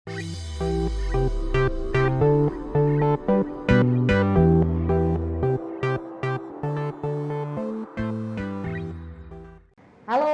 Halo,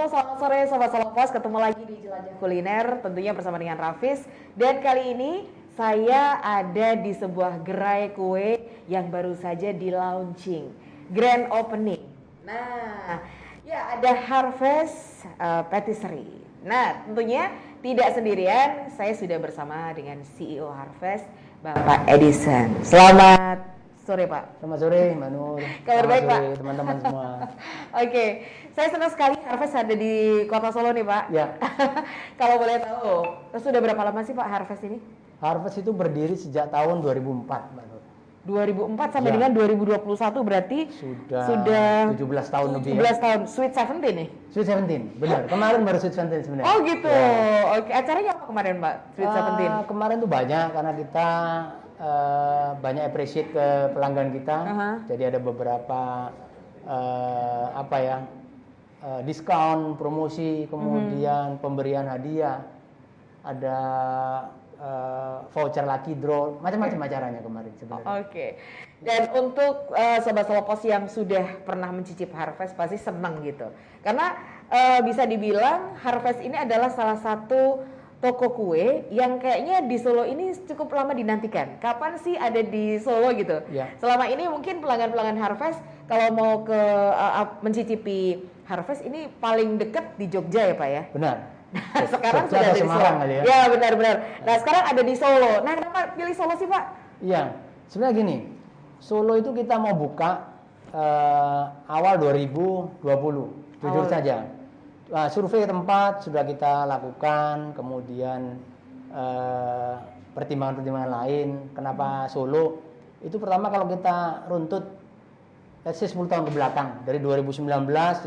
selamat sore Sobat Solopos, ketemu lagi di Jelajah Kuliner, tentunya bersama dengan Rafis. Dan kali ini saya ada di sebuah gerai kue yang baru saja di launching, grand opening. Nah, ya ada Harvest Patisserie. Nah, tentunya tidak sendirian, saya sudah bersama dengan CEO Harvest, Bapak Edison. Selamat sore Pak. Selamat sore Mbak Nur. Kabar baik Pak. Teman-teman semua. Oke, saya senang sekali Harvest ada di Kota Solo nih Pak. Ya. Kalau boleh tahu, sudah berapa lama sih Pak Harvest ini? Harvest itu berdiri sejak tahun 2004 Mbak Nur. 2004 sampai Ya. dengan 2021 berarti Sudah 17 tahun lebih 17 ya. tahun, Sweet 17 nih? Sweet 17, benar. Kemarin baru Sweet 17 sebenarnya. Oh gitu, Ya. oke. Acaranya apa kemarin Mbak, Sweet 17? Kemarin tuh banyak karena kita banyak appreciate ke pelanggan kita. Jadi ada beberapa diskon, promosi, kemudian pemberian hadiah, ada voucher lucky draw, macam-macam acaranya kemarin sebenarnya. Oke. Dan untuk Sobat Solopos yang sudah pernah mencicip Harvest pasti senang gitu. Karena bisa dibilang Harvest ini adalah salah satu toko kue yang kayaknya di Solo ini cukup lama dinantikan. Kapan sih ada di Solo gitu? Ya. Selama ini mungkin pelanggan-pelanggan Harvest kalau mau ke mencicipi Harvest ini paling dekat di Jogja ya Pak ya? Benar. Sekarang Jogja sudah atau ada di Semarang Solo. kali ya? Ya benar-benar. Nah sekarang ada di Solo. Nah kenapa pilih Solo sih Pak? Iya, sebenarnya gini, Solo itu kita mau buka awal 2020, jujur saja. Survei tempat sudah kita lakukan, kemudian pertimbangan-pertimbangan lain. Kenapa Solo? Itu pertama kalau kita runtut, let's say 10 tahun ke belakang, dari 2019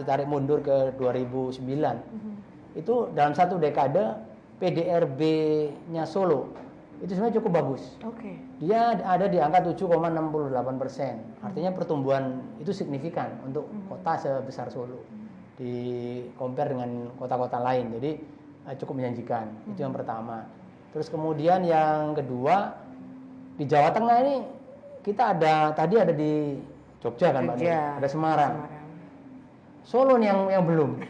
ditarik mundur ke 2009. Itu dalam satu dekade PDRB-nya Solo itu sebenarnya cukup bagus. Oke. Dia ada di angka 7,68%. Artinya pertumbuhan itu signifikan untuk kota sebesar Solo di compare dengan kota-kota lain. Jadi cukup menjanjikan. Itu yang pertama. Terus kemudian yang kedua, di Jawa Tengah ini kita tadi ada di Jogja kan Mbak Nur? Ada Semarang. Solo nih yang belum.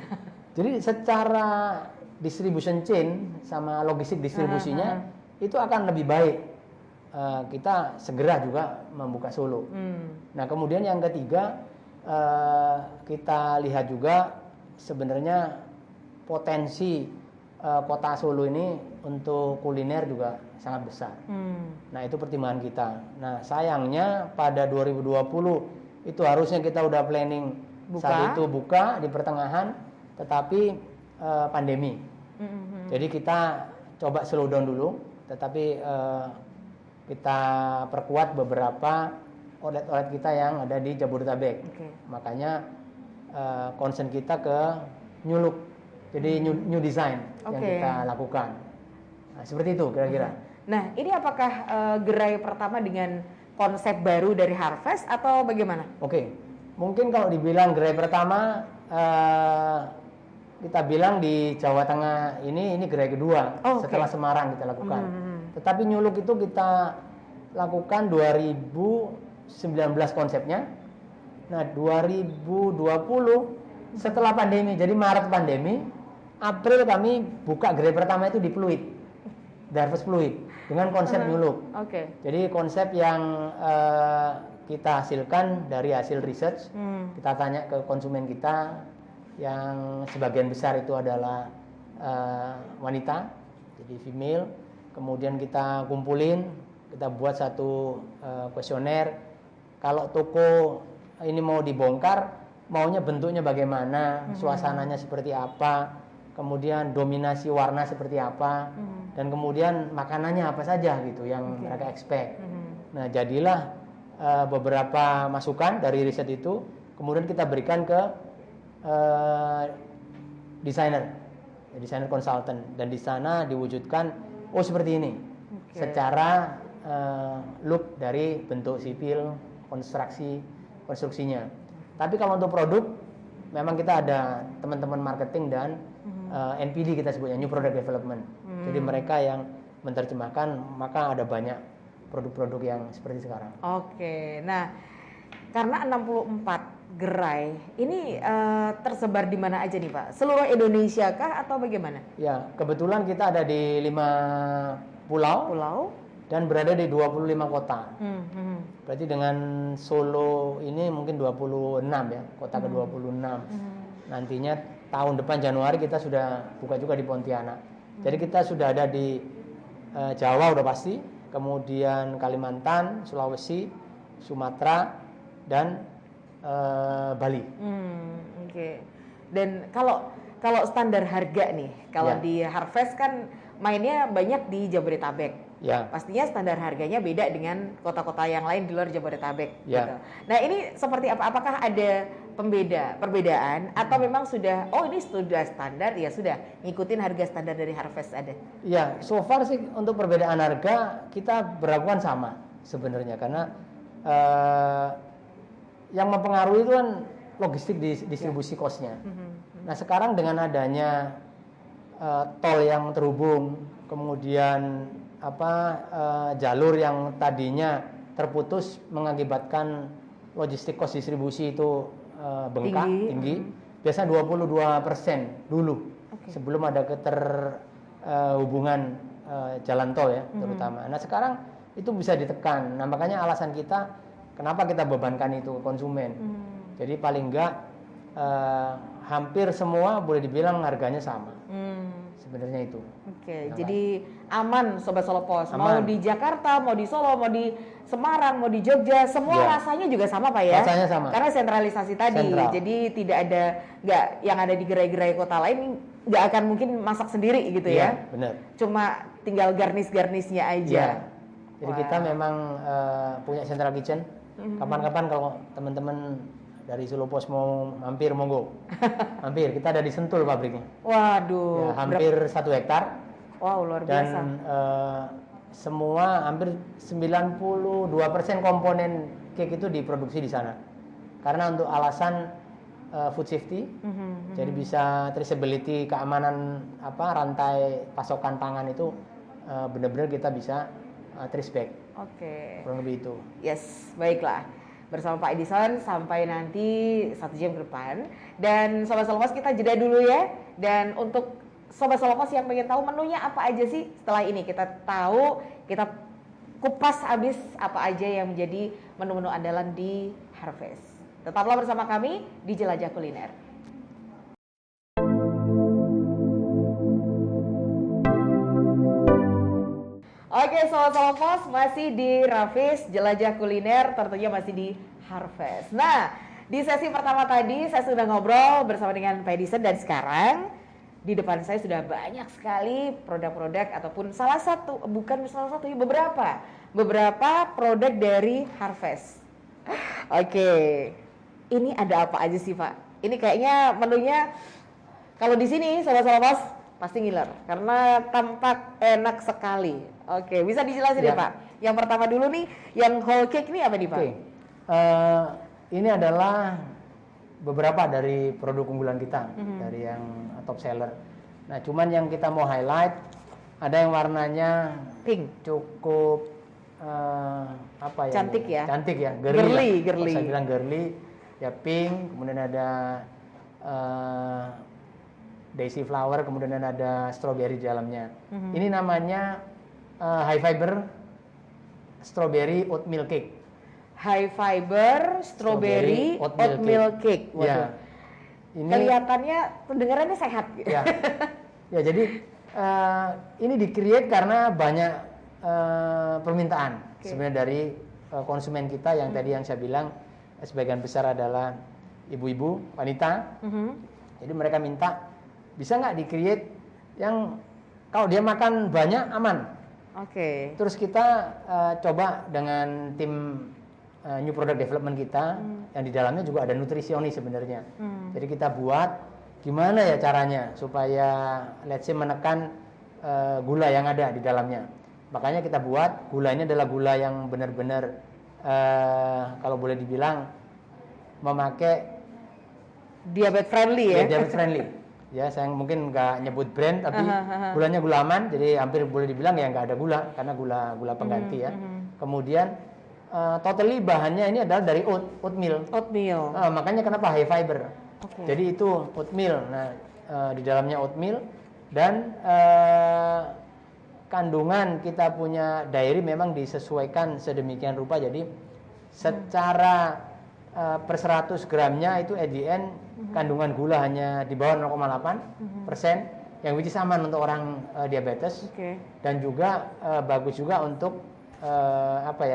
Jadi secara distribution chain sama logistik distribusinya itu akan lebih baik. Kita segera juga membuka Solo. Nah kemudian yang ketiga, kita lihat juga sebenarnya potensi kota Solo ini untuk kuliner juga sangat besar. Nah itu pertimbangan kita. Nah sayangnya pada 2020 itu harusnya kita udah planning saat itu buka di pertengahan, tetapi pandemi. Jadi kita coba slow down dulu, tetapi kita perkuat beberapa outlet kita yang ada di Jabodetabek. Makanya concern kita ke new look, jadi new design yang kita lakukan. Nah, seperti itu kira-kira. Nah ini apakah gerai pertama dengan konsep baru dari Harvest atau bagaimana? Oke, mungkin kalau dibilang gerai pertama, kita bilang di Jawa Tengah ini gerai kedua setelah Semarang kita lakukan. Tetapi New Look itu kita lakukan 2019 konsepnya. Nah 2020 setelah pandemi, jadi Maret pandemi, April kami buka gerai pertama itu di Pluit, di Harvest Pluit dengan konsep New Look. Jadi konsep yang kita hasilkan dari hasil research, kita tanya ke konsumen kita yang sebagian besar itu adalah wanita, jadi female. Kemudian kita kumpulin, kita buat satu kuesioner. Kalau toko ini mau dibongkar, maunya bentuknya bagaimana, suasananya seperti apa, kemudian dominasi warna seperti apa, dan kemudian makanannya apa saja gitu yang mereka expect. Nah jadilah beberapa masukan dari riset itu, kemudian kita berikan ke desainer konsultan, dan di sana diwujudkan seperti ini secara look dari bentuk sipil, konstruksinya. Tapi kalau untuk produk memang kita ada teman-teman marketing dan NPD kita sebutnya, New Product Development. Jadi mereka yang menerjemahkan, maka ada banyak produk-produk yang seperti sekarang. Oke, nah karena 64 gerai ini tersebar di mana aja nih Pak? Seluruh Indonesia kah atau bagaimana? Ya, kebetulan kita ada di 5 pulau dan berada di 25 kota. Berarti dengan Solo ini mungkin 26 ya, kota ke-26. Nantinya tahun depan Januari kita sudah buka juga di Pontianak. Jadi kita sudah ada di Jawa udah pasti, kemudian Kalimantan, Sulawesi, Sumatera, dan Bali. Oke. Dan kalau standar harga nih, kalau Ya. di Harvest kan mainnya banyak di Jabodetabek. Ya. Pastinya standar harganya beda dengan kota-kota yang lain di luar Jabodetabek. Ya. Gitu. Nah ini seperti apa? Apakah ada perbedaan atau memang sudah ini sudah standar ya sudah ngikutin harga standar dari Harvest ada? Ya, so far sih untuk perbedaan harga kita berlakukan sama sebenarnya karena yang mempengaruhi itu kan logistik distribusi cost-nya. Nah sekarang dengan adanya tol yang terhubung, kemudian jalur yang tadinya terputus mengakibatkan logistik cost distribusi itu bengkak tinggi. Biasa 22% dulu sebelum ada hubungan jalan tol ya terutama. Nah sekarang itu bisa ditekan. Nah makanya alasan kita kenapa kita bebankan itu ke konsumen. Jadi paling enggak hampir semua boleh dibilang harganya sama. Sebenarnya itu. Oke, jadi aman Sobat Solo Pos. Mau di Jakarta, mau di Solo, mau di Semarang, mau di Jogja, semua rasanya juga sama Pak ya? Rasanya sama. Karena sentralisasi tadi, jadi tidak ada, yang ada di gerai-gerai kota lain nggak akan mungkin masak sendiri gitu ya? Benar. Cuma tinggal garnis-garnisnya aja. Jadi kita memang punya central kitchen. Kapan-kapan kalau teman-teman dari Solo Pos mau mampir, monggo. Mampir, kita ada di Sentul pabriknya. Waduh. Ya, hampir 1 hektar. Wow, luar biasa. Dan semua hampir 92% komponen cake itu diproduksi di sana. Karena untuk alasan food safety, jadi bisa traceability, keamanan rantai pasokan pangan itu benar-benar kita bisa trace back. Oke. Kurang lebih itu. Yes, baiklah. Bersama Pak Edison sampai nanti 1 jam ke depan. Dan Sobat Solopos kita jeda dulu ya. Dan untuk Sobat Solopos yang pengen tahu menunya apa aja sih setelah ini kita tahu, kita kupas habis apa aja yang menjadi menu-menu andalan di Harvest. Tetaplah bersama kami di Jelajah Kuliner. Oke, Sobat Solopos masih di Rafis Jelajah Kuliner, tentunya masih di Harvest. Nah, di sesi pertama tadi saya sudah ngobrol bersama dengan Pak Edison dan sekarang di depan saya sudah banyak sekali produk-produk ataupun beberapa produk dari Harvest. Oke, ini ada apa aja sih Pak? Ini kayaknya menunya kalau di sini Sobat Solopos pasti ngiler karena tampak enak sekali. Oke, bisa dijelasin ya Pak? Yang pertama dulu nih, yang whole cake ini apa nih Pak? Ini adalah beberapa dari produk unggulan kita, dari yang top seller. Nah, cuman yang kita mau highlight, ada yang warnanya pink, cukup cantik ya? Cantik ya, girly. Saya bilang girly, ya pink, kemudian ada daisy flower, kemudian ada strawberry di dalamnya. Ini namanya high fiber strawberry oatmeal cake. High fiber strawberry oatmeal cake. Ya. Ini kelihatannya pendengarannya sehat. Ya. Ya, jadi ini di-create karena banyak permintaan sebenarnya dari konsumen kita yang tadi yang saya bilang sebagian besar adalah ibu-ibu, wanita. Jadi mereka minta bisa nggak di-create yang kalau dia makan banyak aman. Terus kita coba dengan tim new product development kita yang di dalamnya juga ada nutrisionis sebenarnya. Jadi kita buat gimana ya caranya supaya let's say menekan gula yang ada di dalamnya. Makanya kita buat gula ini adalah gula yang benar-benar kalau boleh dibilang memakai diabetes friendly ya. Diabetes friendly. Ya, saya mungkin nggak nyebut brand, tapi Aha. gulanya gula aman, jadi hampir boleh dibilang ya nggak ada gula, karena gula pengganti ya. Kemudian totally bahannya ini adalah dari oatmeal. Oatmeal. Makanya kenapa high fiber. Oke. Jadi itu oatmeal. Nah, di dalamnya oatmeal dan kandungan kita punya dairy memang disesuaikan sedemikian rupa. Jadi secara per 100 gramnya itu at the end kandungan gula hanya di bawah 0,8%, yang which is aman untuk orang diabetes. Oke. Dan juga bagus juga untuk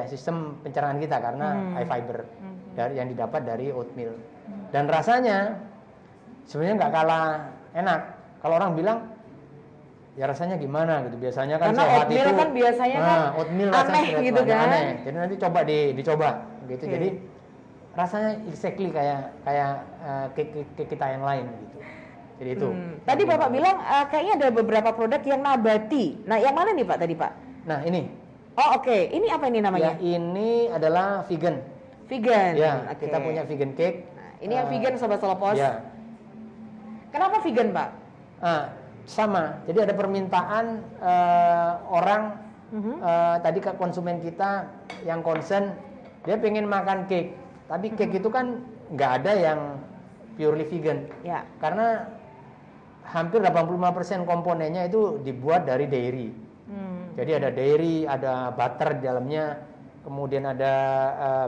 sistem pencernaan kita karena high fiber dari yang didapat dari oatmeal. Dan rasanya sebenarnya nggak kalah enak. Kalau orang bilang ya rasanya gimana gitu, biasanya kan Karena sehat oatmeal itu kan biasanya kan oatmeal aneh rasanya gitu kan. aneh. Jadi nanti coba dicoba gitu. Oke. Jadi rasanya exactly kayak cake kita yang lain gitu. Jadi itu. Tadi Bapak bilang kayaknya ada beberapa produk yang nabati. Nah, yang mana nih Pak tadi Pak? Nah, ini Oh, oke. Ini apa ini namanya? ya, ini adalah vegan. Vegan. Ya, Oke. kita punya vegan cake. Nah, ini yang vegan Sobat Solopos. Ya. Kenapa vegan, Pak? Sama. Jadi ada permintaan orang tadi ke konsumen kita yang concern, dia pengen makan cake. Tapi cake itu kan nggak ada yang purely vegan. Ya. Karena hampir 85% komponennya itu dibuat dari dairy. Jadi ada dairy, ada butter di dalamnya, kemudian ada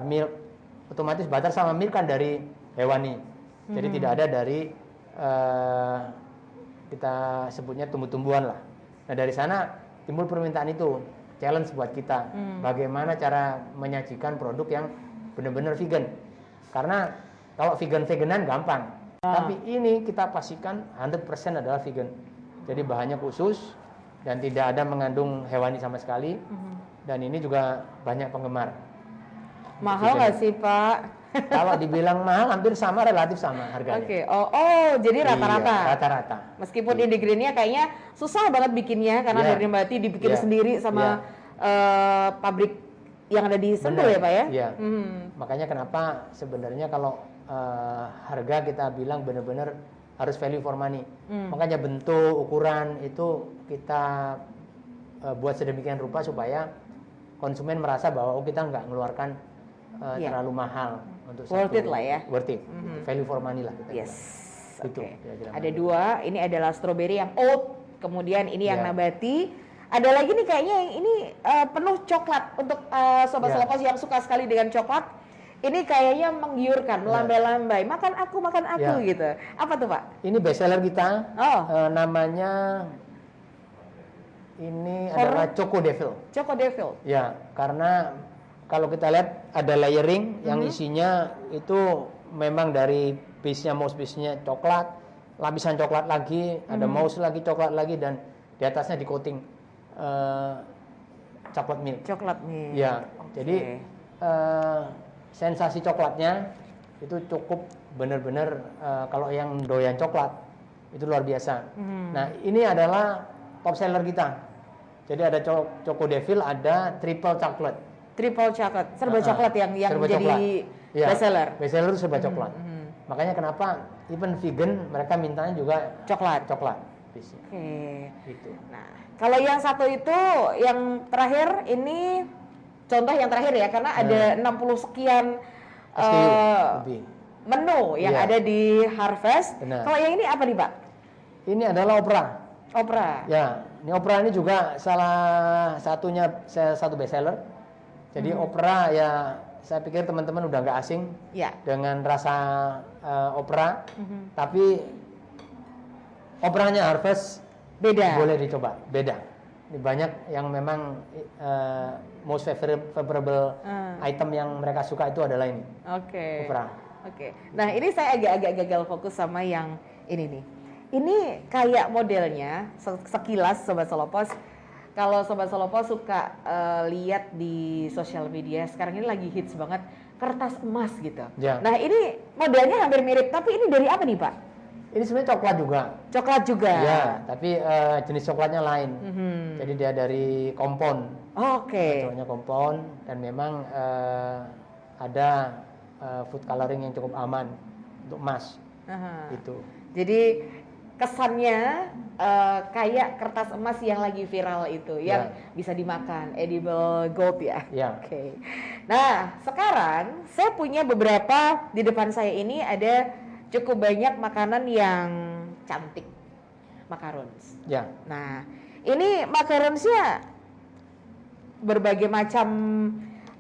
milk. Otomatis butter sama milk kan dari hewani. Jadi tidak ada dari kita sebutnya tumbuh-tumbuhan lah. Nah, dari sana timbul permintaan itu, challenge buat kita. Bagaimana cara menyajikan produk yang benar-benar vegan. Karena kalau vegan-veganan gampang. Tapi ini kita pastikan 100% adalah vegan. Jadi bahannya khusus dan tidak ada mengandung hewani sama sekali. Dan ini juga banyak penggemar. Mahal nggak sih, Pak? Kalau dibilang mahal, hampir sama, relatif sama harganya. Oke. Jadi rata-rata. Iya, rata-rata. Meskipun ingredientnya kayaknya susah banget bikinnya karena Iya. dari nabati dibikin Iya. sendiri sama pabrik yang ada di Sentul ya, Pak ya? Iya. Makanya kenapa sebenarnya kalau harga kita bilang benar-benar harus value for money. Makanya bentuk, ukuran itu kita buat sedemikian rupa supaya konsumen merasa bahwa kita nggak ngeluarkan terlalu mahal untuk Worth it lah ya. Worth it. Value for money lah kita Yes. bilang. Itu, Oke. kira-kira Ada mana. dua. Ini adalah strawberry yang oat, kemudian ini yang Ya. nabati. Ada lagi nih kayaknya yang ini penuh coklat untuk sobat Ya. Solopos yang suka sekali dengan coklat. Ini kayaknya menggiurkan, melambai-lambai. Makan aku Ya. gitu. Apa tuh, Pak? Ini best seller kita. Oh. Namanya ini adalah Choco Devil. Choco Devil. Ya, karena kalau kita lihat ada layering yang isinya itu memang dari base-nya, mouse base-nya coklat, lapisan coklat lagi, ada mouse lagi, coklat lagi, dan di atasnya di coating coklat milk. Coklat nih. Ya, Oke. jadi sensasi coklatnya itu cukup benar-benar kalau yang doyan coklat itu luar biasa. Nah, ini adalah top seller kita. Jadi ada Choco Devil, ada triple chocolate. Triple coklat, serba coklat yang serba jadi coklat. Ya, best seller. Best seller itu serba coklat. Makanya kenapa even vegan mereka mintanya juga Coklat. coklat. Piece-nya. Oke. Gitu. Nah, kalau yang satu itu yang terakhir ini contoh yang terakhir ya karena ada 60 sekian SKU lebih. menu yang Iya. ada di Harvest. Benar. Kalau yang ini apa nih, Pak? Ini adalah opera. Opera. Ya, ini opera ini juga salah satu best seller. Jadi opera ya saya pikir teman-teman udah nggak asing Ya. dengan rasa opera, tapi operanya Harvest Beda. boleh dicoba, beda. Ini banyak yang memang most favorable item yang mereka suka itu adalah ini, Oke. opera. Oke. Nah, ini saya agak-agak gagal fokus sama yang ini nih. Ini kayak modelnya sekilas Sobat Solopos. Kalau Sobat Solopos suka lihat di sosial media sekarang ini lagi hits banget kertas emas gitu. Ya. Nah, ini modelnya hampir mirip, tapi ini dari apa nih, Pak? Ini sebenarnya coklat juga. Coklat juga. Ya, tapi jenis coklatnya lain. Jadi dia dari kompon. Oke. Coklatnya kompon dan memang ada food coloring yang cukup aman untuk emas. Aha. Itu. Jadi kesannya kayak kertas emas yang lagi viral itu, yang bisa dimakan, edible gold ya. Oke. Nah, sekarang saya punya beberapa di depan saya ini ada cukup banyak makanan yang cantik, macarons. Nah, ini macaronsnya berbagai macam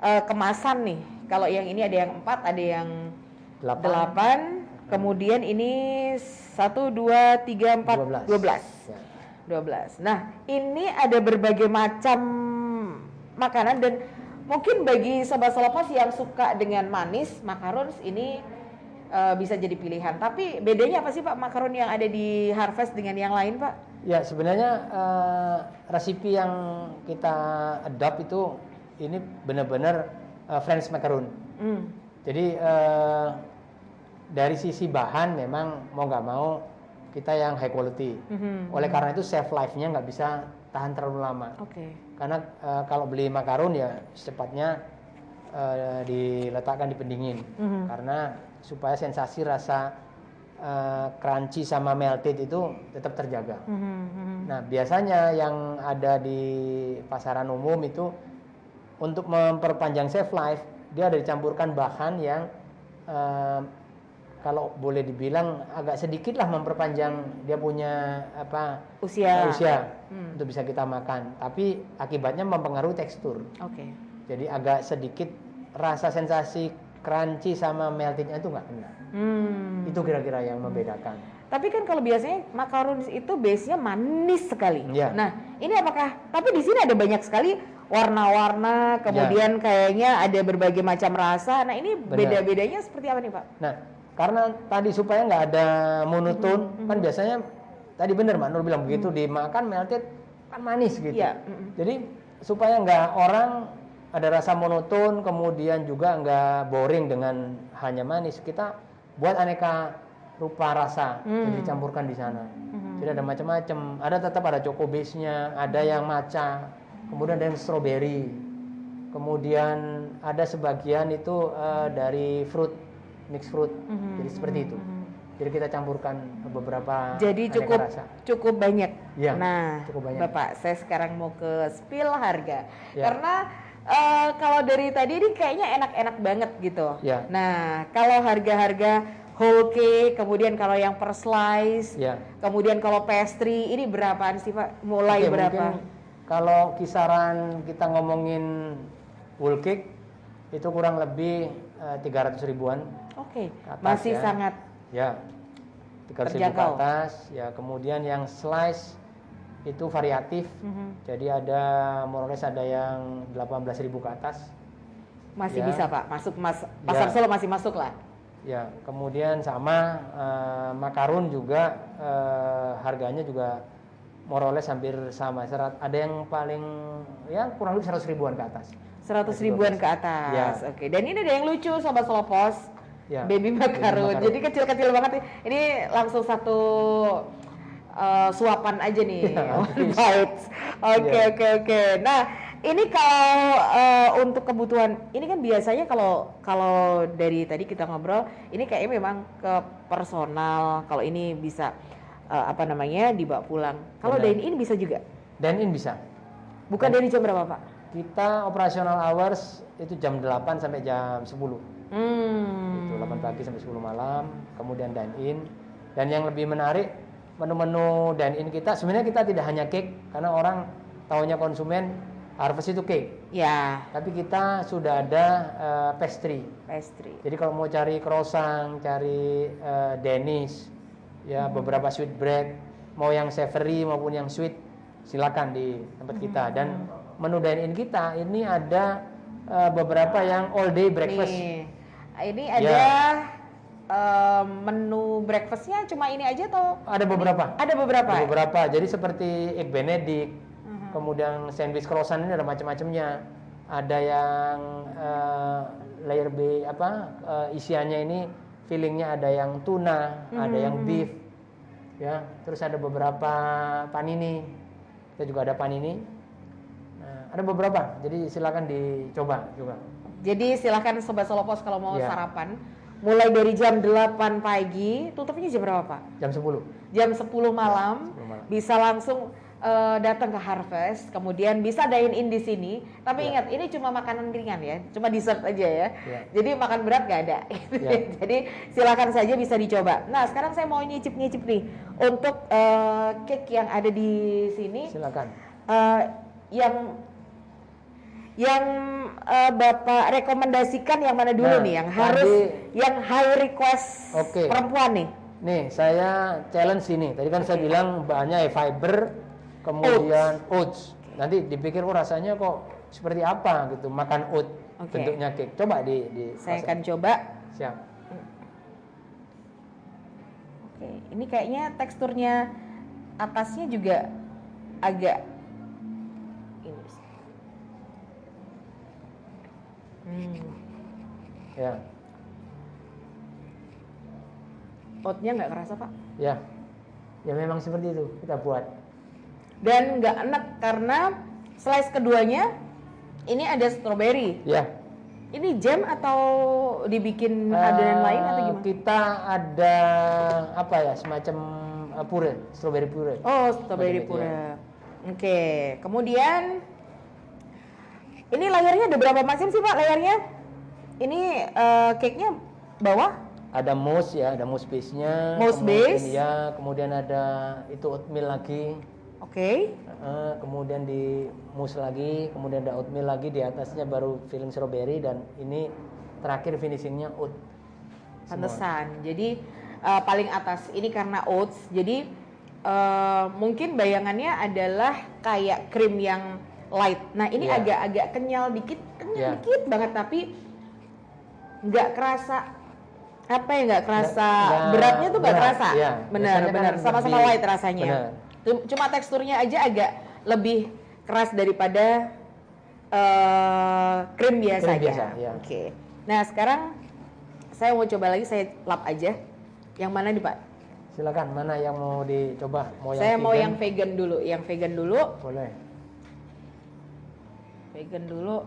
kemasan nih. Kalau yang ini ada yang 4, ada yang 8. Kemudian ini 1, 2, 3, 4, 12. Nah, ini ada berbagai macam makanan dan mungkin bagi sobat Solopas yang suka dengan manis, macarons ini bisa jadi pilihan. Tapi bedanya apa sih Pak, makaron yang ada di Harvest dengan yang lain Pak? Ya, sebenarnya resipi yang kita adopt itu ini benar-benar French macaron. Jadi dari sisi bahan memang mau nggak mau kita yang high quality. Oleh karena itu shelf life-nya nggak bisa tahan terlalu lama. Karena kalau beli makaron ya secepatnya diletakkan di pendingin. Karena supaya sensasi rasa crunchy sama melted itu tetap terjaga. Nah, biasanya yang ada di pasaran umum itu untuk memperpanjang shelf life, dia ada dicampurkan bahan yang kalau boleh dibilang agak sedikit lah memperpanjang dia punya usia untuk bisa kita makan. Tapi akibatnya mempengaruhi tekstur. Jadi agak sedikit rasa sensasi crunchy sama meltingnya itu nggak kena. Itu kira-kira yang membedakan. Tapi kan kalau biasanya macarons itu base-nya manis sekali. Nah, ini apakah? Tapi di sini ada banyak sekali warna-warna, kemudian kayaknya ada berbagai macam rasa. Nah, ini beda-bedanya seperti apa nih Pak? Nah, karena tadi supaya nggak ada monoton, kan biasanya tadi bener Mbak Nur bilang begitu dimakan melted kan manis gitu. Jadi supaya nggak orang ada rasa monoton, kemudian juga nggak boring dengan hanya manis, kita buat aneka rupa rasa yang dicampurkan di sana. Jadi ada macam-macam, tetap ada choco base-nya, ada yang matcha, kemudian ada yang strawberry, kemudian ada sebagian itu dari mixed fruit. Jadi seperti itu. Jadi kita campurkan beberapa rasa. Cukup banyak. Nah, cukup banyak. Bapak, saya sekarang mau ke spill harga. Karena kalau dari tadi ini kayaknya enak-enak banget gitu. Nah, kalau harga-harga whole cake, kemudian kalau yang per slice, kemudian kalau pastry, ini berapaan sih Pak? Mulai berapa? Kalau kisaran kita ngomongin whole cake itu kurang lebih 300 ribuan. Masih sangat 300 ribu ke atas. Kemudian yang slice itu variatif. Jadi ada ada yang 18 ribu ke atas. Masih bisa Pak, masuk pasar Solo masih masuk lah. Kemudian sama makaron juga harganya juga more or less hampir sama. Ada yang paling kurang lebih 100 ribuan ke atas. 100 ribuan ke atas. Dan ini ada yang lucu Sobat Solopos. Baby macaron. Jadi kecil-kecil banget. Ini langsung satu suapan aja nih. Bites. Oke. Nah, ini kalau untuk kebutuhan, ini kan biasanya kalau dari tadi kita ngobrol, ini kayaknya memang ke personal. Kalau ini bisa dibawa pulang. Kalau dine-in bisa juga? Dine-in bisa. Bukan dari jam berapa Pak? Kita operational hours itu jam 8 sampai jam 10. Itu 8 pagi sampai 10 malam, kemudian dine-in. Dan yang lebih menarik, menu-menu dine-in kita, sebenarnya kita tidak hanya cake, karena orang taunya konsumen Harvest itu cake. Tapi kita sudah ada pastry. Jadi kalau mau cari croissant, cari Danish, beberapa sweet bread, mau yang savory maupun yang sweet, silakan di tempat kita. Dan menu dine-in kita ini ada beberapa yang all day breakfast. Ini ada menu breakfastnya cuma ini aja atau? Ada beberapa. Ada beberapa. Jadi seperti egg benedict, kemudian sandwich croissant ini ada macam-macamnya. Ada yang layer B isiannya ini fillingnya ada yang tuna, ada yang beef, terus ada beberapa panini. Kita juga ada panini. Ada beberapa, jadi silakan dicoba juga. Jadi silakan Sobat Solopos kalau mau sarapan, mulai dari jam 8 pagi, tutupnya jam berapa Pak? Jam 10. Jam 10 malam, 10 malam. bisa langsung datang ke Harvest, kemudian bisa dine in di sini. Tapi ingat, ini cuma makanan ringan ya, cuma dessert aja ya. Jadi makan berat nggak ada. Jadi silakan saja bisa dicoba. Nah sekarang saya mau nyicip-nyicip nih untuk cake yang ada di sini. Silakan. Yang Bapak rekomendasikan yang mana dulu nih? Yang harus yang high request perempuan nih. Nih saya challenge ini. Tadi kan saya bilang bahannya fiber, kemudian oats. Nanti dipikir rasanya kok seperti apa gitu, makan oat bentuknya cake. Coba di saya akan coba. Siap. Oke, ini kayaknya teksturnya atasnya juga agak ini. Ya. Oatnya nggak kerasa Pak? Ya. Ya memang seperti itu kita buat. Dan nggak enak karena slice keduanya ini ada strawberry. Ya. Ini jam atau dibikin adonan lain atau gimana? Kita ada apa ya, semacam puree, strawberry puree. Oh, strawberry puree. Oke, kemudian ini layarnya ada berapa macam sih Pak layarnya? Ini cake-nya bawah? Ada mousse ya, ada mousse base-nya. Mousse base? Ya, kemudian ada itu oatmeal lagi. Oke. Kemudian di mousse lagi, kemudian ada oatmeal lagi, di atasnya baru filling strawberry, dan ini terakhir finishingnya oat. Pantesan. Jadi paling atas ini karena oats. Jadi mungkin bayangannya adalah kayak krim yang light. Nah ini agak-agak kenyal dikit banget, tapi nggak kerasa beratnya tuh nggak kerasa. Benar, sama-sama light rasanya. Bener. Cuma teksturnya aja agak lebih keras daripada krim biasanya. Oke. Nah sekarang saya mau coba lagi, saya lap aja. Yang mana nih Pak? Silakan, mana yang mau dicoba? Saya mau yang vegan dulu. Yang vegan dulu. Boleh. Vegan dulu.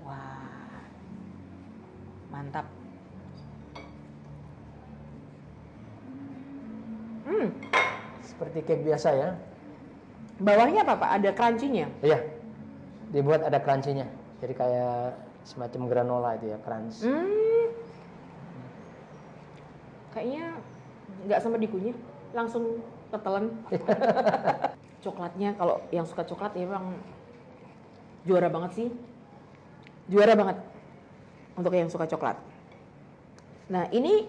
Wah, mantap. Seperti cake biasa ya. Bawahnya apa Pak? Ada crunchy-nya? Iya, dibuat ada crunchy-nya. Jadi kayak semacam granola itu ya, crunch. Kayaknya nggak sama dikunyah, langsung ketelan. Coklatnya, kalau yang suka coklat ya memang juara banget sih. Juara banget untuk yang suka coklat. Nah, ini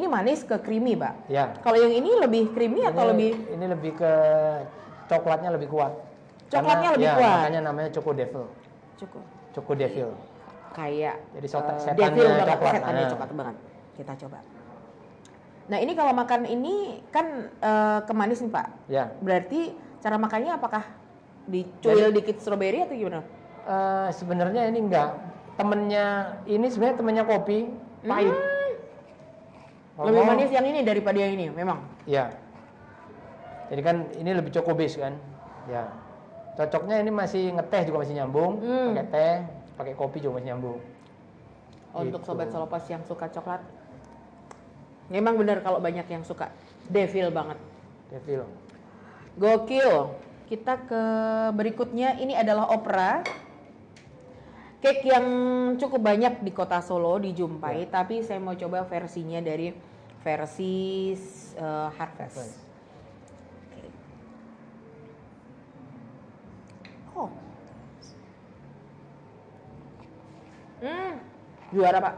manis ke creamy, Pak. Ya. Kalau yang ini lebih creamy atau lebih? Ini lebih ke coklatnya lebih kuat. Coklatnya lebih kuat. Makanya namanya Choco Devil. Choco Devil. Kayak jadi devil banget, coklat. setannya coklat banget. Kita coba. Nah, ini kalau makan ini kan kemanis nih, Pak. Ya. Berarti cara makannya apakah dicuil dikit strawberry atau gimana? Sebenarnya ini enggak. Sebenarnya temennya kopi, pahit. Lebih manis yang ini daripada yang ini, memang. Iya. Jadi kan ini lebih choco base kan. Ya. Cocoknya ini masih ngeteh juga masih nyambung, pakai teh, pakai kopi juga masih nyambung. Untuk sobat Solopas yang suka coklat, memang benar kalau banyak yang suka. Devil banget. Devil. Gokil. Kita ke berikutnya, ini adalah opera. Cake yang cukup banyak di kota Solo dijumpai, tapi saya mau coba versinya dari versi Harvest. Okay. Oh, juara Pak.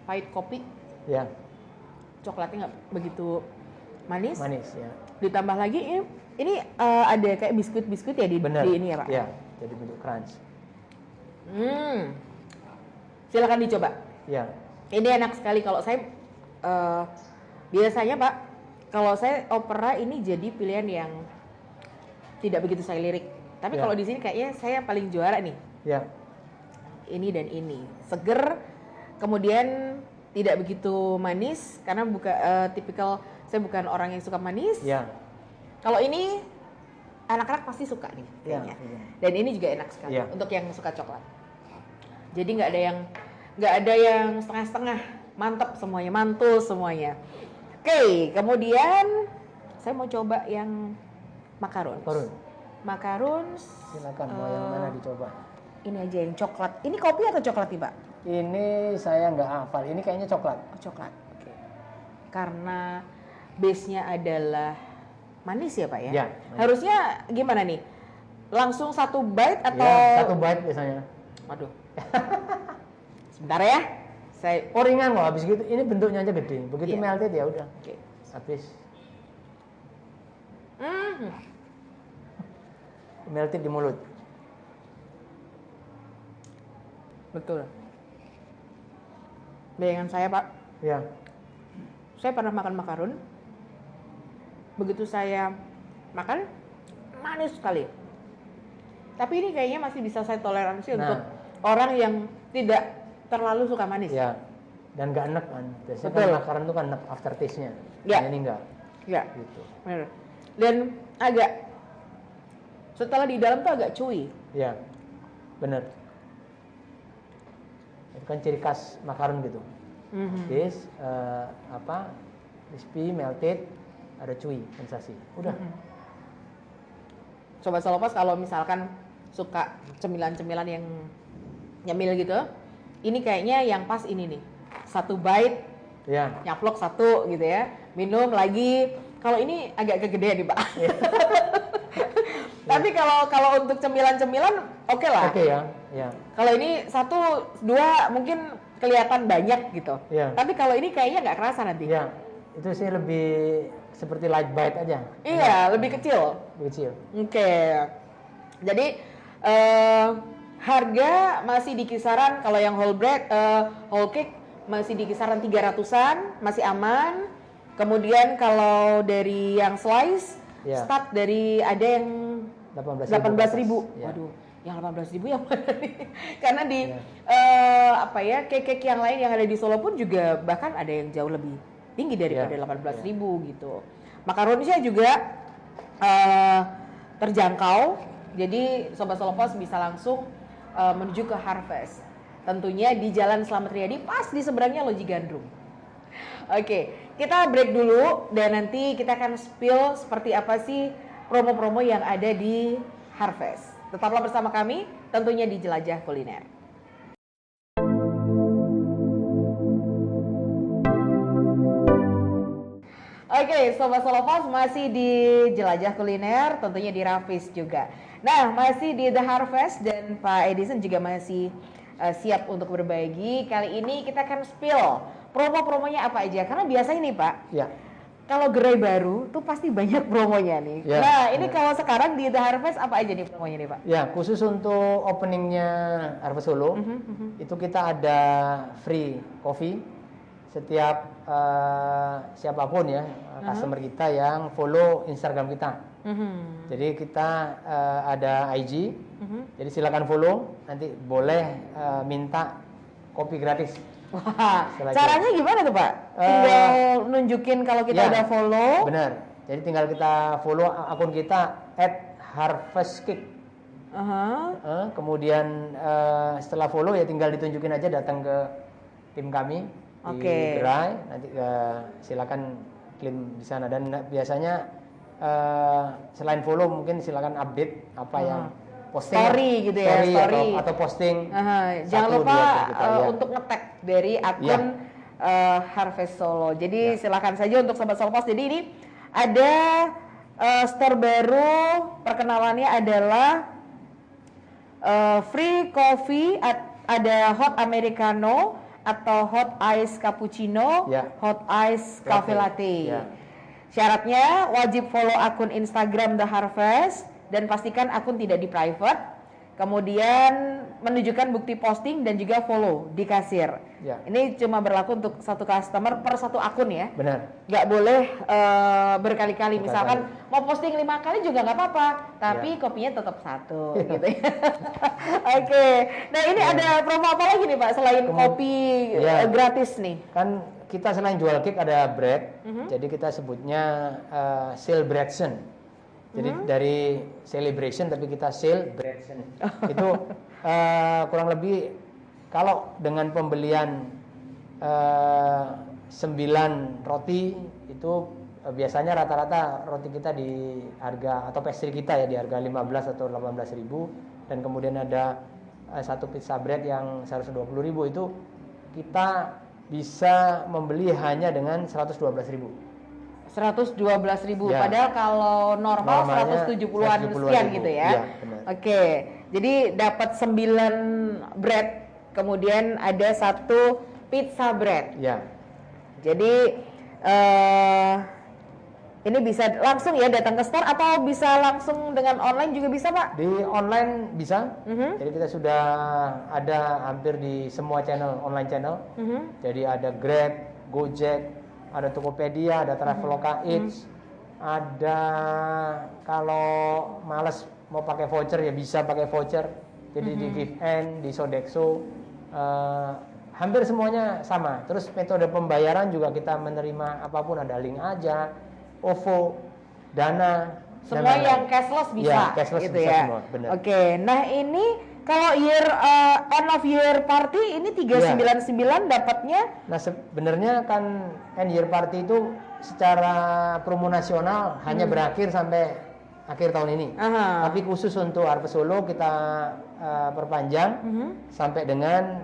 Pahit kopi. Ya. Coklatnya nggak begitu manis. Manis ya. Ditambah lagi ini ada kayak biskuit ya di ini ya Pak? Iya, jadi bentuk crunch. Silakan dicoba. Ya. Ini enak sekali. Kalau saya biasanya Pak, kalau saya opera ini jadi pilihan yang tidak begitu saya lirik. Tapi kalau di sini kayaknya saya paling juara nih. Ya. Ini dan ini seger, kemudian tidak begitu manis karena tipikal saya bukan orang yang suka manis. Ya. Kalau ini anak-anak pasti suka nih Iya, kayaknya. iya. Dan ini juga enak sekali Iya. untuk yang suka coklat. Jadi nggak ada yang setengah-setengah, mantap semuanya, mantul semuanya. Oke, kemudian saya mau coba yang macaron. Macaron. Silakan mau yang mana dicoba. Ini aja yang coklat. Ini kopi atau coklat nih Pak? Ini saya nggak hafal. Ini kayaknya coklat. Oh, coklat. Oke. Karena base-nya adalah manis ya Pak ya? Ya, manis. Harusnya gimana nih? Langsung satu bite atau? Ya, 1 bite biasanya. Waduh. Sebentar ya. Saya. Oh ringan kok, habis gitu. Ini bentuknya aja gede. Begitu Iya. melted ya udah. Oke. Habis. Mhm. Melted di mulut. Betul. Bayangan saya Pak, Ya. saya pernah makan macaron. Begitu saya makan, manis sekali. Tapi ini kayaknya masih bisa saya toleransi untuk orang yang tidak terlalu suka manis. Ya. Dan nggak enek kan. Biasanya Betul. kan makaran tuh kan enek aftertaste-nya. Ya. Nah, ini enggak. Ya, Gitu. benar. Dan agak setelah di dalam tuh agak chewy. Ya. Bener. Itu kan ciri khas makaron gitu. Mhm. This crispy, melted, ada chewy, sensasi. Udah. Sobat Salopas kalau misalkan suka cemilan-cemilan yang nyemil gitu, ini kayaknya yang pas ini nih. Satu bite, Ya. nyaplok satu gitu ya. Minum lagi. Kalau ini agak kegedean nih Pak. Tapi kalau untuk cemilan-cemilan oke lah. Oke ya. Ya. Kalau ini 1, 2 mungkin kelihatan banyak gitu. Iya. Tapi kalau ini kayaknya nggak kerasa nanti. Ya. Itu sih lebih seperti light bite aja. Iya, lebih kecil. Lebih kecil. Oke. Jadi harga masih di kisaran kalau yang whole bread, whole cake masih di kisaran 300-an, masih aman. Kemudian kalau dari yang slice Ya. start dari ada yang 18.000. Ya. Waduh, yang 18.000 yang mana nih? Karena di Ya. cake-cake yang lain yang ada di Solo pun juga bahkan ada yang jauh lebih tinggi daripada Ya. 18.000 gitu. Makaronisnya juga terjangkau. Jadi Sobat Solo Pos bisa langsung menuju ke Harvest. Tentunya di Jalan Slamet Riyadi pas di seberangnya Loji Gandrung. Oke, kita break dulu dan nanti kita akan spill seperti apa sih promo-promo yang ada di Harvest. Tetaplah bersama kami, tentunya di Jelajah Kuliner. Oke, Sobat Solopas masih di Jelajah Kuliner, tentunya di Rafis juga. Nah, masih di The Harvest dan Pak Edison juga masih siap untuk berbagi. Kali ini kita akan spill promo-promonya apa aja. Karena biasa ini Pak, Ya. kalau gerai baru tuh pasti banyak promonya nih. Ya, Nah, ini ya. kalau sekarang di The Harvest apa aja nih promonya nih Pak? Ya, khusus untuk openingnya Harvest Solo, itu kita ada free coffee setiap siapapun ya, customer kita yang follow Instagram kita. Jadi kita ada IG, jadi silakan follow, nanti boleh minta kopi gratis. Wah, Setelah caranya gimana tuh Pak? Tinggal nunjukin kalau kita Ya, udah follow. Benar. Jadi tinggal kita follow akun kita @harvestcake. Kemudian setelah follow ya tinggal ditunjukin aja datang ke tim kami di Oke. gerai, nanti silakan klaim di sana dan biasanya selain follow mungkin silakan update apa yang posting Story gitu ya, story. atau posting. Jangan 1, lupa 2 kita, ya. untuk nge-tag dari akun Harvest Solo. Jadi silakan saja untuk Sobat Solopos. Jadi ini ada store baru, perkenalannya adalah free coffee, ada hot americano atau hot ice cappuccino, Ya. hot ice cafe latte. Ya. Syaratnya wajib follow akun Instagram The Harvest dan pastikan akun tidak di private. Kemudian menunjukkan bukti posting dan juga follow di kasir. Ya. Ini cuma berlaku untuk satu customer per satu akun ya. Benar. Nggak boleh berkali-kali. Misalkan mau posting 5 kali juga nggak apa-apa, tapi kopinya tetap satu gitu ya. Oke. Nah ini ada promo apa lagi nih Pak selain kopi gratis nih? Kan kita selain jual cake ada bread, jadi kita sebutnya Celebration. Jadi dari celebration tapi kita celebration. Itu kurang lebih kalau dengan pembelian 9 roti itu biasanya rata-rata roti kita di harga atau pastry kita ya di harga 15 atau 18.000, dan kemudian ada satu pizza bread yang 120.000, itu kita bisa membeli hanya dengan 112.000. 112.000. Ya. Padahal kalau normal Normalnya 170-an 170.000 sekian gitu ya. Iya, benar. Oke. Jadi dapat 9 bread, kemudian ada satu pizza bread. Ya. Jadi ini bisa langsung ya datang ke store atau bisa langsung dengan online juga bisa, Pak? Di online bisa. Jadi kita sudah ada hampir di semua channel, online channel. Jadi ada Grab, Gojek, ada Tokopedia, ada Traveloka Eats, ada kalau males mau pakai voucher ya bisa pakai voucher. Jadi di Given, di Sodexo, hampir semuanya sama. Terus metode pembayaran juga kita menerima apapun, ada link aja, OVO, Dana, Semua yang cashless bisa, ya, cashless gitu bisa ya. semua, benar. Oke, nah ini kalau end of year party ini 399 dapatnya. Nah sebenarnya kan end year party itu secara promo nasional hanya berakhir sampai akhir tahun ini. Tapi khusus untuk Harvest Solo kita perpanjang sampai dengan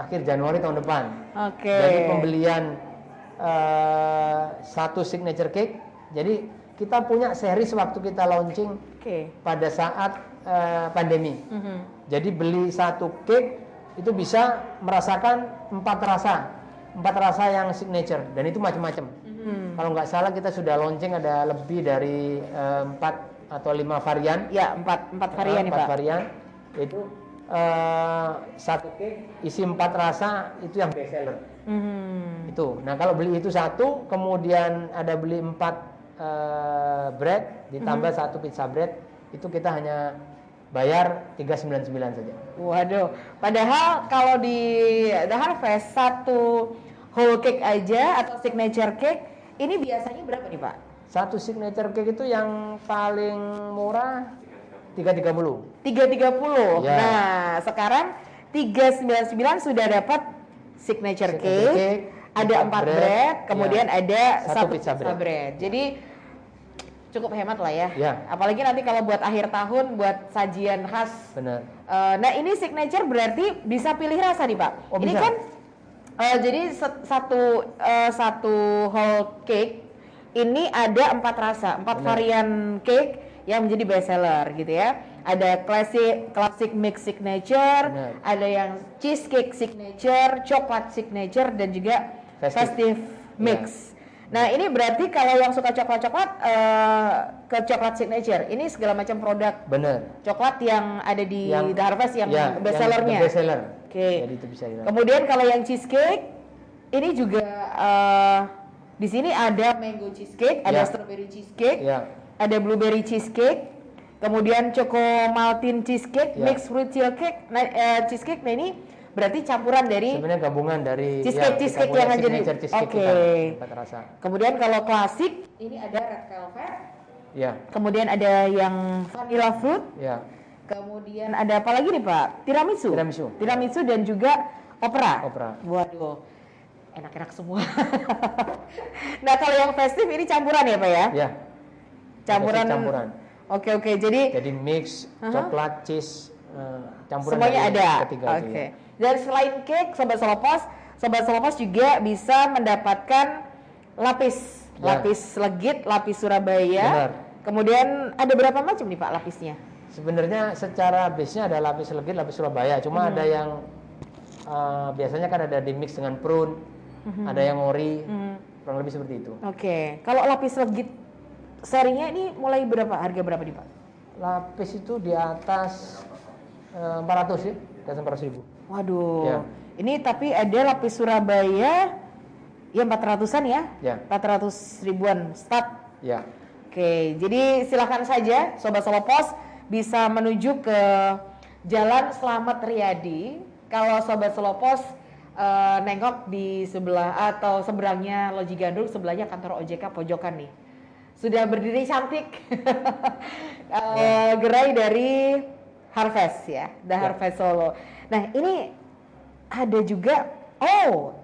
akhir Januari tahun depan. Oke. Jadi pembelian satu signature cake. Jadi kita punya series waktu kita launching pada saat pandemi. Jadi beli satu cake itu bisa merasakan 4 rasa yang signature, dan itu macam-macam. Kalau nggak salah kita sudah launching ada lebih dari 4 atau 5 varian. Ya, 4 varian nih, 4 Pak. varian. Itu satu cake isi 4 rasa itu yang best seller. Itu. Nah kalau beli itu satu, kemudian ada beli 4 bread ditambah satu pizza bread, itu kita hanya bayar 399 saja. Waduh, padahal kalau di The Harvest satu whole cake aja atau signature cake ini biasanya berapa nih, Pak? Satu signature cake itu yang paling murah 330. 330. Ya. Nah, sekarang 399 sudah dapat signature cake, ada 4 bread, kemudian ada satu pizza bread. Jadi cukup hemat lah ya. Ya. Apalagi nanti kalau buat akhir tahun buat sajian khas. Benar. Nah, ini signature berarti bisa pilih rasa nih, Pak. Oh, ini bisa. kan satu whole cake ini ada 4 rasa, 4 varian cake yang menjadi best seller gitu ya. Ada classic mix signature, ada yang cheesecake signature, coklat signature, dan juga festive mix. Nah ini berarti kalau yang suka coklat-coklat ke coklat signature, ini segala macam produk coklat yang ada di The Harvest yang best sellernya. Best seller. Oke. Jadi itu bisa dilakukan. Kemudian kalau yang cheesecake, ini juga di sini ada mango cheesecake, ada strawberry cheesecake, ada blueberry cheesecake, kemudian choco maltin cheesecake, mixed fruit cheesecake. Nah ini berarti campuran dari sebenarnya gabungan dari cheesecake yang aja di. Oke. Rasa. Kemudian kalau klasik ini ada red velvet. Ya. Kemudian ada yang vanilla fruit. Ya. Kemudian ada apa lagi nih, Pak? Tiramisu dan juga opera. Waduh. Enak-enak semua. Nah, kalau yang festive ini campuran ya, Pak ya? Ya. Campuran. Oke. Jadi mix coklat, cheese, campuran semuanya ada. Oke. Dan selain cake, Sobat Solopos juga bisa mendapatkan lapis legit, lapis Surabaya. Benar. Kemudian ada berapa macam nih, Pak, lapisnya? Sebenarnya secara base-nya ada lapis legit, lapis Surabaya. Cuma ada yang biasanya kan ada di mix dengan prune, ada yang ori, kurang lebih seperti itu. Oke. Kalau lapis legit serinya ini mulai harga berapa nih, Pak? Lapis itu di atas 400 ya, di atas 400.000. Waduh. Ya. Ini tapi ada lapis Surabaya ya 400-an ya? Ya. 400 ribuan start. Ya. Oke, jadi silakan saja Sobat Solopos bisa menuju ke Jalan Slamet Riyadi. Kalau Sobat Solopos nengok di sebelah atau seberangnya Loji Gandrung, sebelahnya kantor OJK pojokan nih. sudah berdiri cantik. Gerai dari Harvest ya, The Harvest Solo. Nah ini ada juga,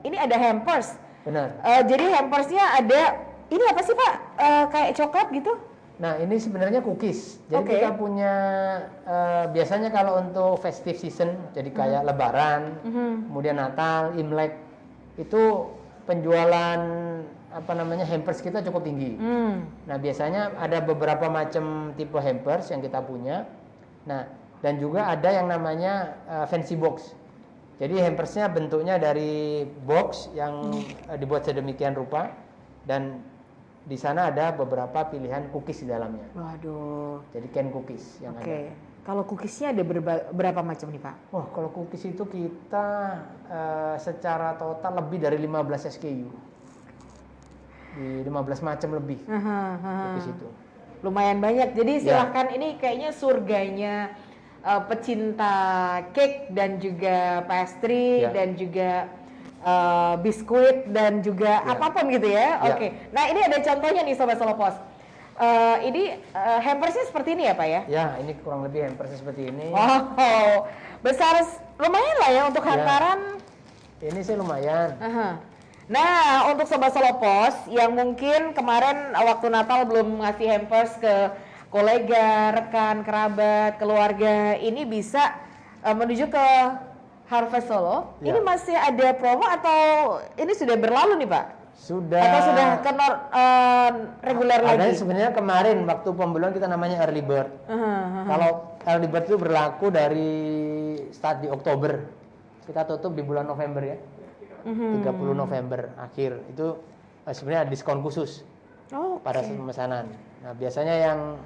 ini ada hampers. Benar. Jadi hampersnya ada, ini apa sih Pak? Kayak coklat gitu? Nah ini sebenarnya cookies. Jadi Oke. kita punya biasanya kalau untuk festive season, jadi kayak Lebaran, kemudian Natal, Imlek, itu penjualan hampers kita cukup tinggi. Nah biasanya ada beberapa macam tipe hampers yang kita punya. Nah dan juga ada yang namanya fancy box. Jadi hampersnya bentuknya dari box yang dibuat sedemikian rupa dan di sana ada beberapa pilihan cookies di dalamnya. Waduh. Jadi can cookies yang ada. Oke. Kalau cookiesnya ada berapa macam nih Pak? Wah kalau cookies itu kita secara total lebih dari 15 SKU. Di 15 macam lebih cookies itu. Lumayan banyak. Jadi silahkan ini kayaknya surganya pecinta cake dan juga pastry dan juga biskuit dan juga apapun gitu ya. Oke. Nah ini ada contohnya nih Sobat Solopos. Ini hampersnya seperti ini ya Pak ya? Ya ini kurang lebih hampersnya seperti ini. Wow, besar lumayan lah ya untuk hantaran. Ini sih lumayan. Nah untuk Sobat Solopos yang mungkin kemarin waktu Natal belum ngasih hampers ke kolega, rekan, kerabat, keluarga, ini bisa menuju ke Harvest Solo. Ini masih ada promo atau ini sudah berlalu nih Pak? Sudah. Atau sudah ke reguler lagi? Ada sebenarnya kemarin waktu pembelian kita namanya early bird. Kalau early bird itu berlaku dari start di Oktober. Kita tutup di bulan November ya. 30 November akhir. Itu sebenarnya diskon khusus pada pemesanan. Nah, biasanya yang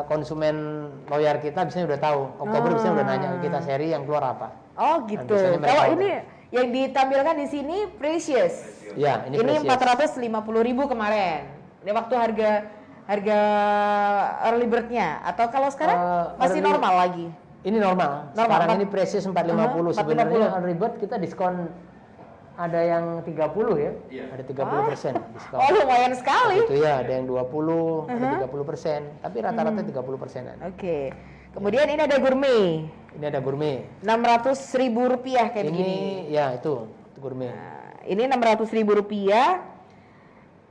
konsumen loyal kita biasanya udah tahu. Oktober biasanya udah nanya ke kita seri yang keluar apa. Oh gitu. Nah, kalau ini yang ditampilkan di sini Precious. Ya, ini 450.000 kemarin. Ini waktu harga early bird-nya atau kalau sekarang masih normal lagi? Ini normal. Sekarang ini Precious 450. Sebenarnya early bird kita diskon ada yang 30 ya. Ada 30% diskon. Oh, lumayan sekali. Itu ya, ada yang 20, ada 30%, tapi rata-rata 30%-an. Oke. Kemudian ini ada gourmet. Ini ada gourmet. Rp600.000 kayak begini. Ini ya itu gourmet. Nah, ini Rp600.000.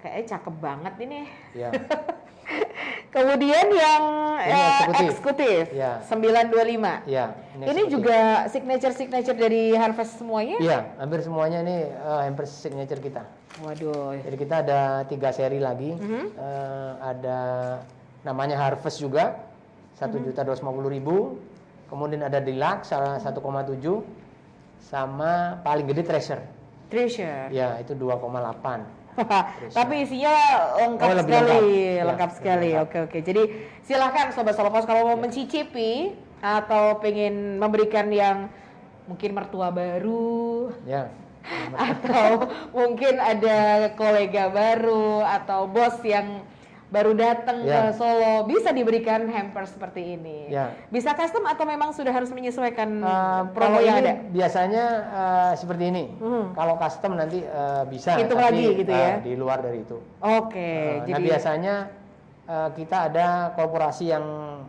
Kayaknya cakep banget ini. Ya. Kemudian yang eksekutif, ya. 925. Ya, ini juga signature dari Harvest semuanya? Iya, hampir semuanya ini hampers signature kita. Waduh. Jadi kita ada 3 seri lagi. Ada namanya Harvest juga, 1.250.000. Kemudian ada Deluxe 1,7, sama paling gede Treasure. Treasure. Ya, itu 2,8. Tapi isinya lengkap sekali. Oke. Jadi silahkan Sobat Solopos kalau mau mencicipi atau pengen memberikan yang mungkin mertua baru, atau mungkin ada kolega baru atau bos yang baru datang ke Solo, bisa diberikan hampers seperti ini. Bisa custom atau memang sudah harus menyesuaikan promo yang ada? Biasanya seperti ini. Kalau custom nanti bisa, hitung lagi gitu ya. Di luar dari itu. Oke. Nah biasanya kita ada korporasi yang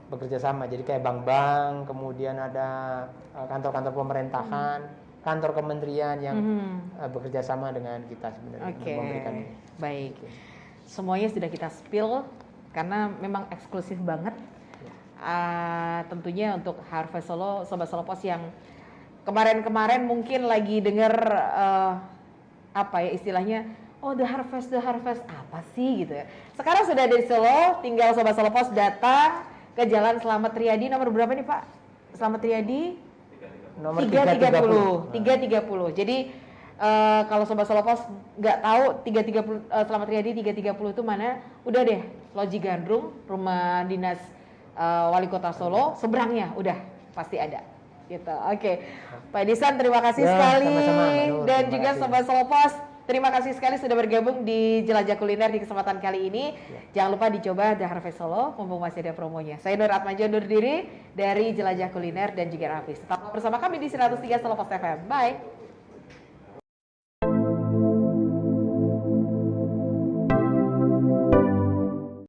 bekerja sama. Jadi kayak bank-bank, kemudian ada kantor-kantor pemerintahan, kantor kementerian yang bekerja sama dengan kita sebenarnya untuk memberikan ini. Baik. Semuanya sudah kita spill karena memang eksklusif banget. Tentunya untuk Harvest Solo, Sobat Solopos yang kemarin-kemarin mungkin lagi dengar istilahnya, The Harvest apa sih gitu ya. Sekarang sudah ada di Solo, tinggal Sobat Solopos datang ke Jalan Slamet Riyadi, nomor berapa nih Pak? Slamet Riyadi? Nomor 330. Jadi kalau Sobat Solopos nggak tahu 330 Slamet Riyadi 330 itu mana, udah deh Loji Gandrung, rumah dinas Wali Kota Solo, seberangnya udah pasti ada gitu. Oke. Pak Edisan terima kasih sekali, sama-sama. Dan juga Sobat Solopos terima kasih sekali sudah bergabung di Jelajah Kuliner di kesempatan kali ini. Jangan lupa dicoba The Harvest Solo, mumpung masih ada promonya. Saya Nur Atmaja undur diri dari Jelajah Kuliner dan juga Rafis. Tetap bersama kami di 103 Solopos FM. Bye.